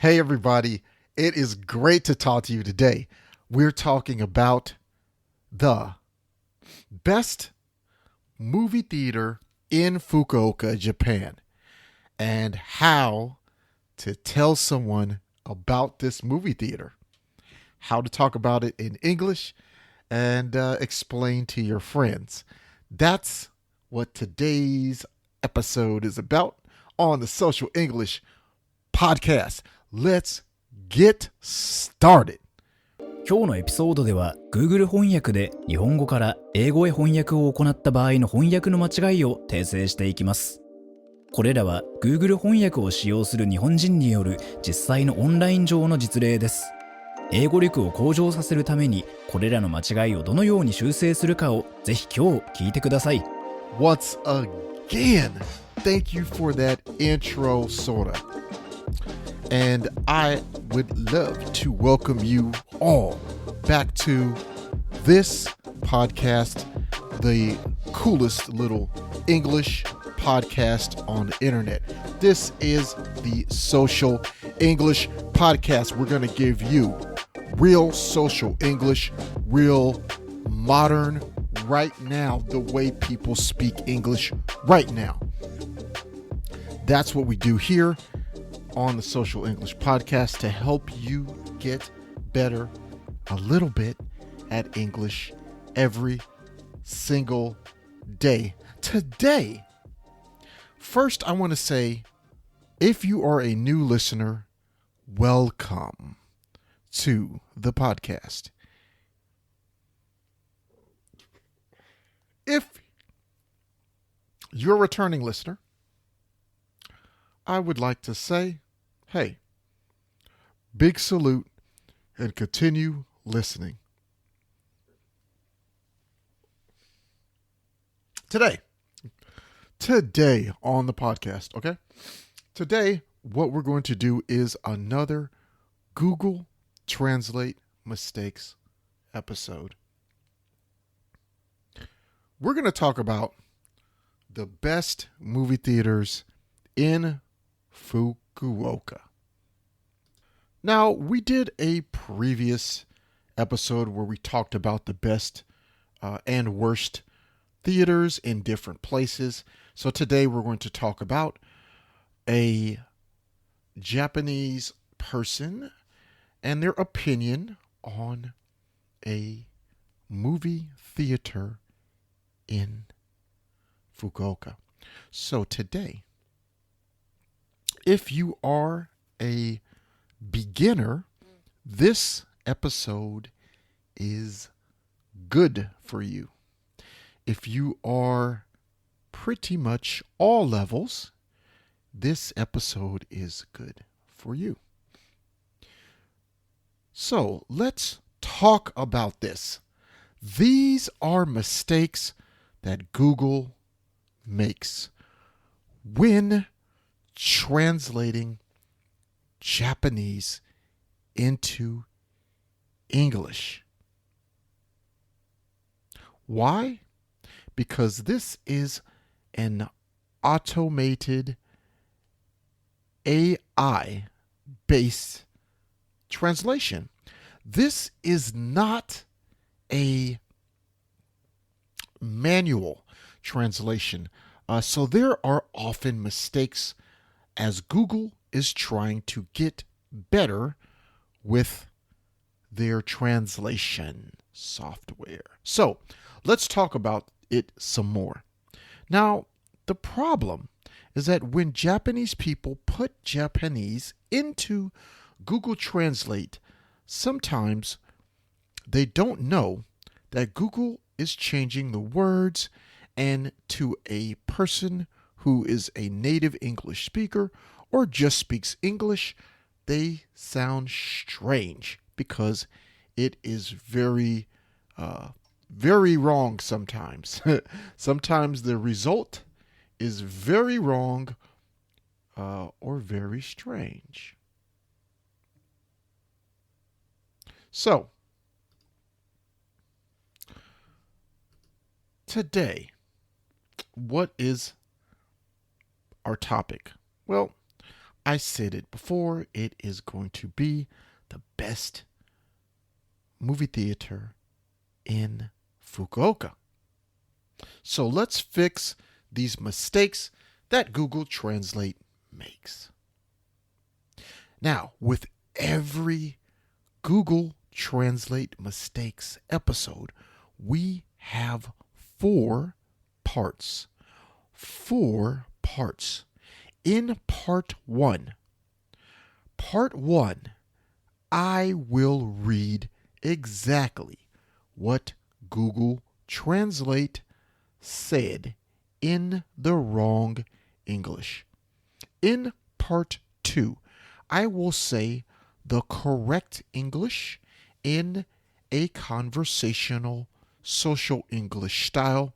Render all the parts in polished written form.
Hey everybody, it is great to talk to you today. We're talking about the best movie theater in Fukuoka, Japan, and how to tell someone about this movie theater, how to talk about it in English, and explain to your friends. That's what today's episode is about on the Social English Podcast. Let's get started. 今日のエピソードでは Google 翻訳で日本語から英語へ翻訳を行った場合の翻訳の間違いを訂正していきます。これらは Google 翻訳を使用する日本人による実際のオンライン上の実例です。英語力を向上させるためにこれらの間違いをどのように修正するかをぜひ今日聞いてください。Once again, thank you for that intro, Sora.And I would love to welcome you all back to this podcast, the coolest little English podcast on the internet. This is the Social English Podcast. We're going to give you real social English, real modern, right now, the way people speak English right now. That's what we do here.On the Social English Podcast to help you get better a little bit at English every single day. Today, first I want to say, if you are a new listener, welcome to the podcast. If you're a returning listener,I would like to say, hey, big salute and continue listening. Today on the podcast, okay? Today, what we're going to do is another Google Translate Mistakes episode. We're going to talk about the best movie theaters in Fukuoka. Now, we did a previous episode where we talked about the best and worst theaters in different places. So today we're going to talk about a Japanese person and their opinion on a movie theater in Fukuoka. So today,If you are a beginner, this episode is good for you. If you are pretty much all levels, this episode is good for you. So let's talk about this. These are mistakes that Google makes when translating Japanese into English. Why? Because this is an automated AI-based translation. This is not a manual translation. So there are often mistakes.As Google is trying to get better with their translation software. So let's talk about it some more. Now, the problem is that when Japanese people put Japanese into Google Translate, sometimes they don't know that Google is changing the words, and to a person who is a native English speaker or just speaks English, they sound strange because it is very wrong sometimes. Sometimes the result is very wrong or very strange. So, today, what is our topic? Well, I said it before, it is going to be the best movie theater in Fukuoka. So let's fix these mistakes that Google Translate makes. Now, with every Google Translate mistakes episode, we have 4 parts. 4 parts. In part 1, I will read exactly what Google Translate said in the wrong English. In part 2, I will say the correct English in a conversational social English style.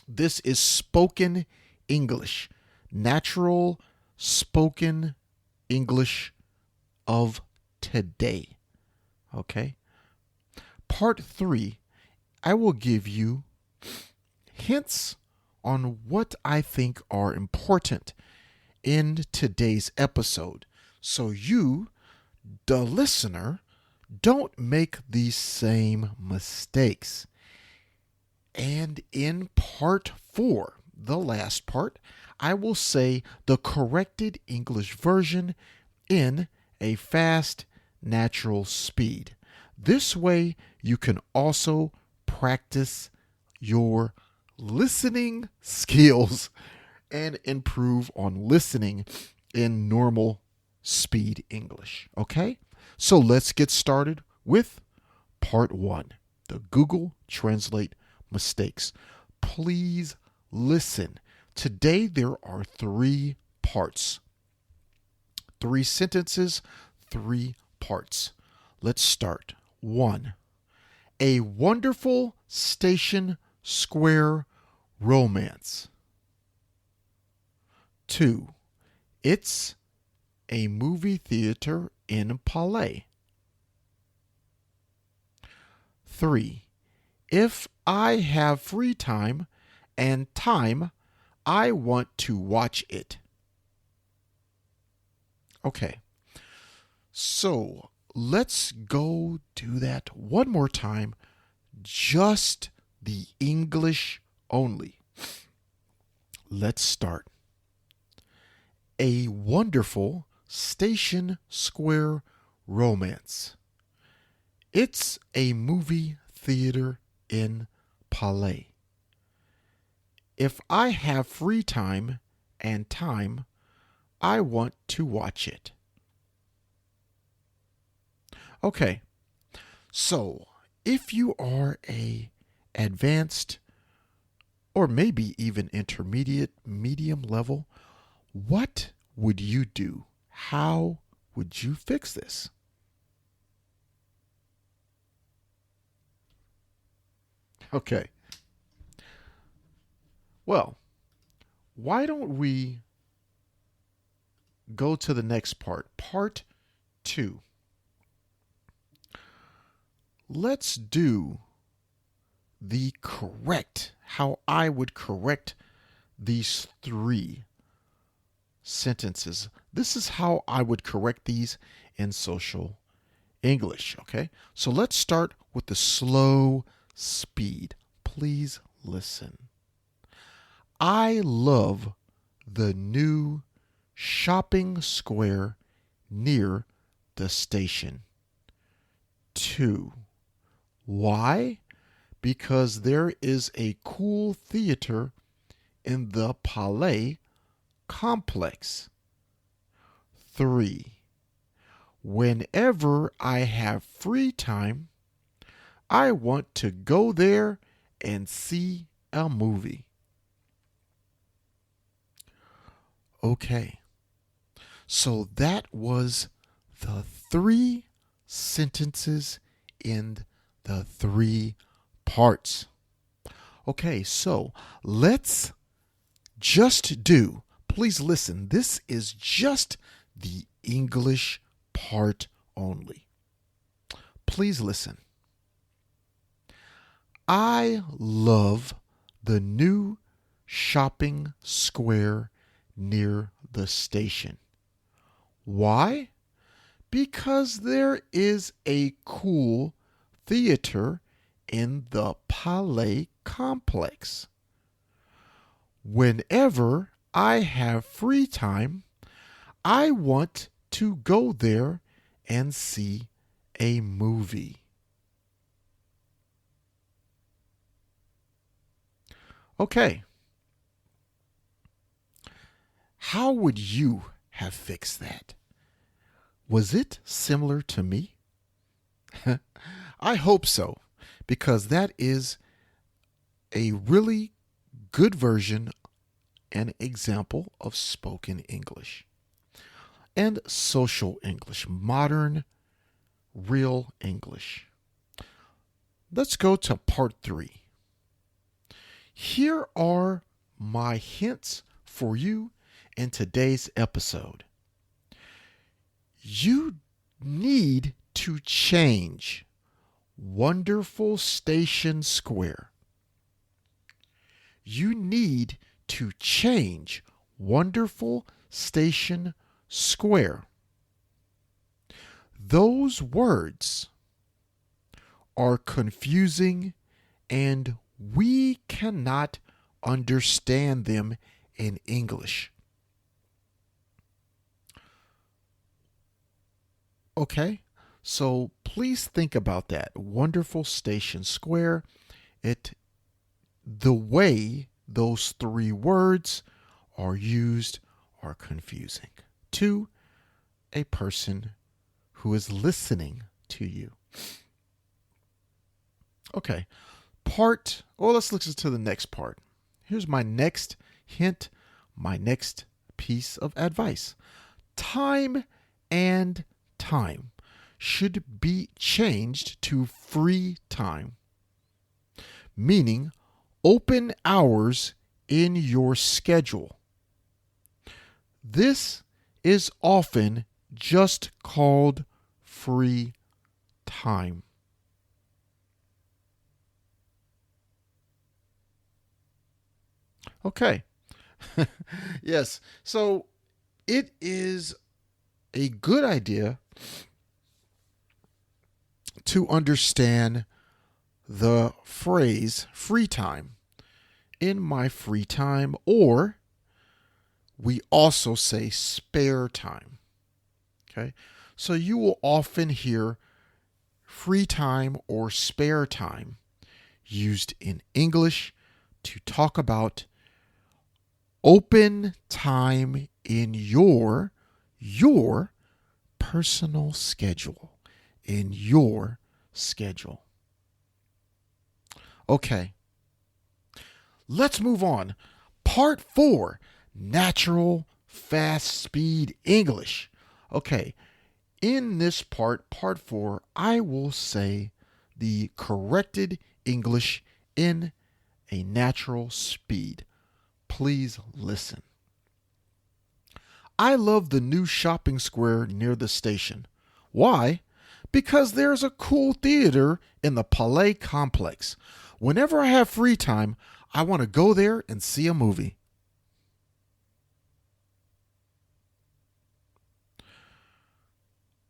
This is spoken English, natural spoken English of today. Okay? Part 3, I will give you hints on what I think are important in today's episode, so you, the listener, don't make these same mistakes. And in part 4, the last part, I will say the corrected English version in a fast, natural speed. This way, you can also practice your listening skills and improve on listening in normal speed English. Okay? So let's get started with part 1, the Google Translate mistakes. Please listen. Today there are 3 parts. 3 sentences, 3 parts. Let's start. 1. A wonderful station square romance. 2. It's a movie theater in Palais. 3. If I have free time and time, I want to watch it. Okay, so let's go do that one more time, just the English only. Let's start. A wonderful station square romance. It's a movie theater in Palais. If I have free time and time, I want to watch it. Okay, so if you are a advanced or maybe even intermediate, medium level, what would you do? How would you fix this? Okay. Well, why don't we go to the next part, part 2. Let's do the correct, how I would correct these 3 sentences. This is how I would correct these in social English, okay? So let's start with the slow speed. Please listen. I love the new shopping square near the station. 2. Why? Because there is a cool theater in the Palais complex. 3. Whenever I have free time, I want to go there and see a movie. Okay, so that was the 3 sentences in the 3 parts. Okay, so let's just do, please listen, this is just the English part only. Please listen. I love the new shopping square near the station. Why? Because there is a cool theater in the Palais complex. Whenever I have free time, I want to go there and see a movie. Okay. How would you have fixed that? Was it similar to me? I hope so, because that is a really good version and example of spoken English and social English, modern, real English. Let's go to part 3. Here are my hints for you in today's episode. You need to change Wonderful Station Square. You need to change Wonderful Station Square. Those words are confusing and we cannot understand them in English. Okay, so please think about that. Wonderful Station Square. The way those 3 words are used are confusing to a person who is listening to you. Okay, let's listen to the next part. Here's my next hint, my next piece of advice. Time and time should be changed to free time, meaning open hours in your schedule. This is often just called free time. Okay. Yes. So it is a good idea to understand the phrase free time. In my free time, or we also say spare time. Okay. So you will often hear free time or spare time used in English to talk about open time in your personal schedule, in your schedule. Okay, let's move on. Part 4, natural fast speed English. Okay, in this part 4, I will say the corrected English in a natural speed. Please listen. I love the new shopping square near the station. Why? Because there's a cool theater in the Palais complex. Whenever I have free time, I want to go there and see a movie.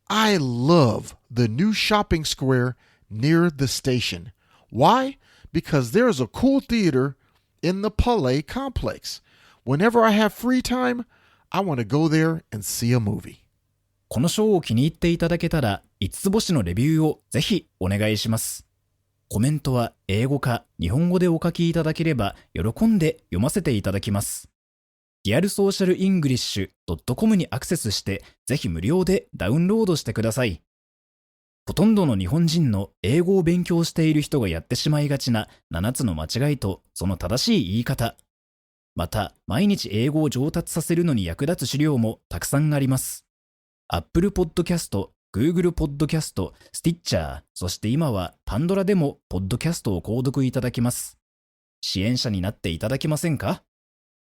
I love the new shopping square near the station. Why? Because there's a cool theater in the Palais complex. Whenever I have free time, I want to go there and see a movie. この章を気に入っていただけたら5つ星のレビューをぜひお願いします。コメントは英語か日本語でお書きいただければ喜んで読ませていただきます。リアルソーシャルイングリッシュ .com にアクセスしてぜひ無料でダウンロードしてください。ほとんどの日本人の英語を勉強している人がやってしまいがちな7つの間違いとその正しい言い方。また、毎日英語を上達させるのに役立つ資料もたくさんあります。Apple Podcast、Google Podcast、Stitcher、そして今はパンドラでもポッドキャストを購読いただきます。支援者になっていただけませんか？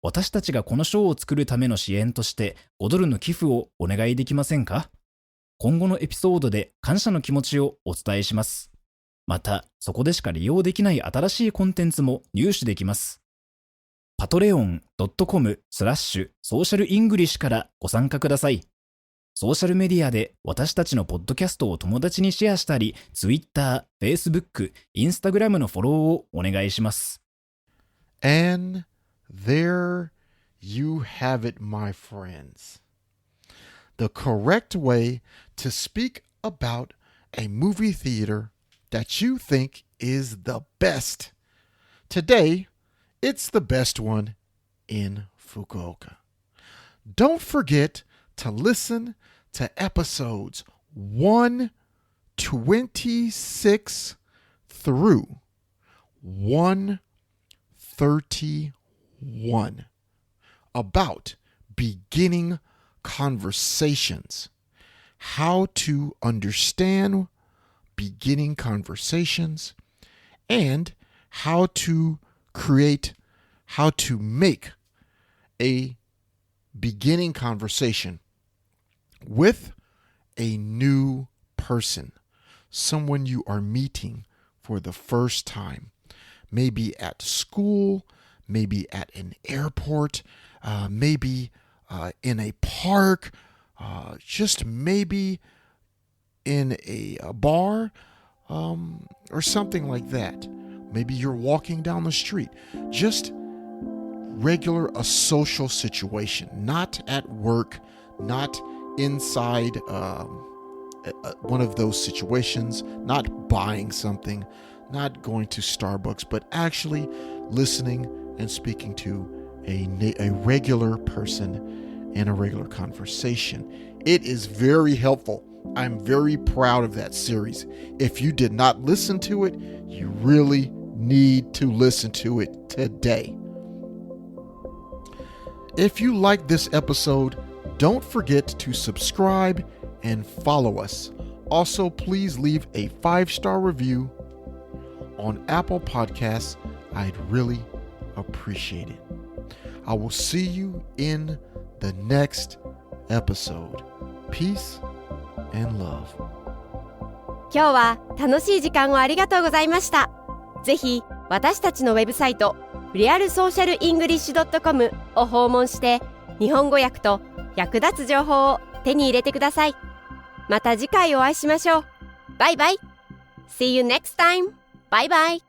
私たちがこの章を作るための支援として5ドルの寄付をお願いできませんか？今後のエピソードで感謝の気持ちをお伝えします。また、そこでしか利用できない新しいコンテンツも入手できます。patreon.com/socialenglish からご参加ください。ソーシャルメディアで私たちのポッドキャストを友達にシェアしたり、Twitter、Facebook、Instagram のフォローをお願いします。And there you have it, my friends. The correct way to speak about a movie theater that you think is the best. Today, it's the best one in Fukuoka. Don't forget to listen to episodes 126 through 131 about beginning conversations, how to understand beginning conversations, and how to make a beginning conversation with a new person, someone you are meeting for the first time, maybe at school, maybe at an airport, maybe in a park, just maybe in a bar, or something like that. Maybe you're walking down the street. Just a social situation, not at work, not inside one of those situations, not buying something, not going to Starbucks, but actually listening and speaking to a regular person in a regular conversation. It is very helpful. I'm very proud of that series. If you did not listen to it, you really need to listen to it today. If you like this episode, don't forget to subscribe and follow us. Also, please leave a 5-star review on Apple Podcasts. I'd really appreciate it. I will see you in the next episode. Peace and love. 今日は楽しい時間をありがとうございました。ぜひ私たちのウェブサイトrealsocialenglish.com を訪問して日本語訳と役立つ情報を手に入れてください。また次回お会いしましょう。バイバイ。See you next time. Bye bye.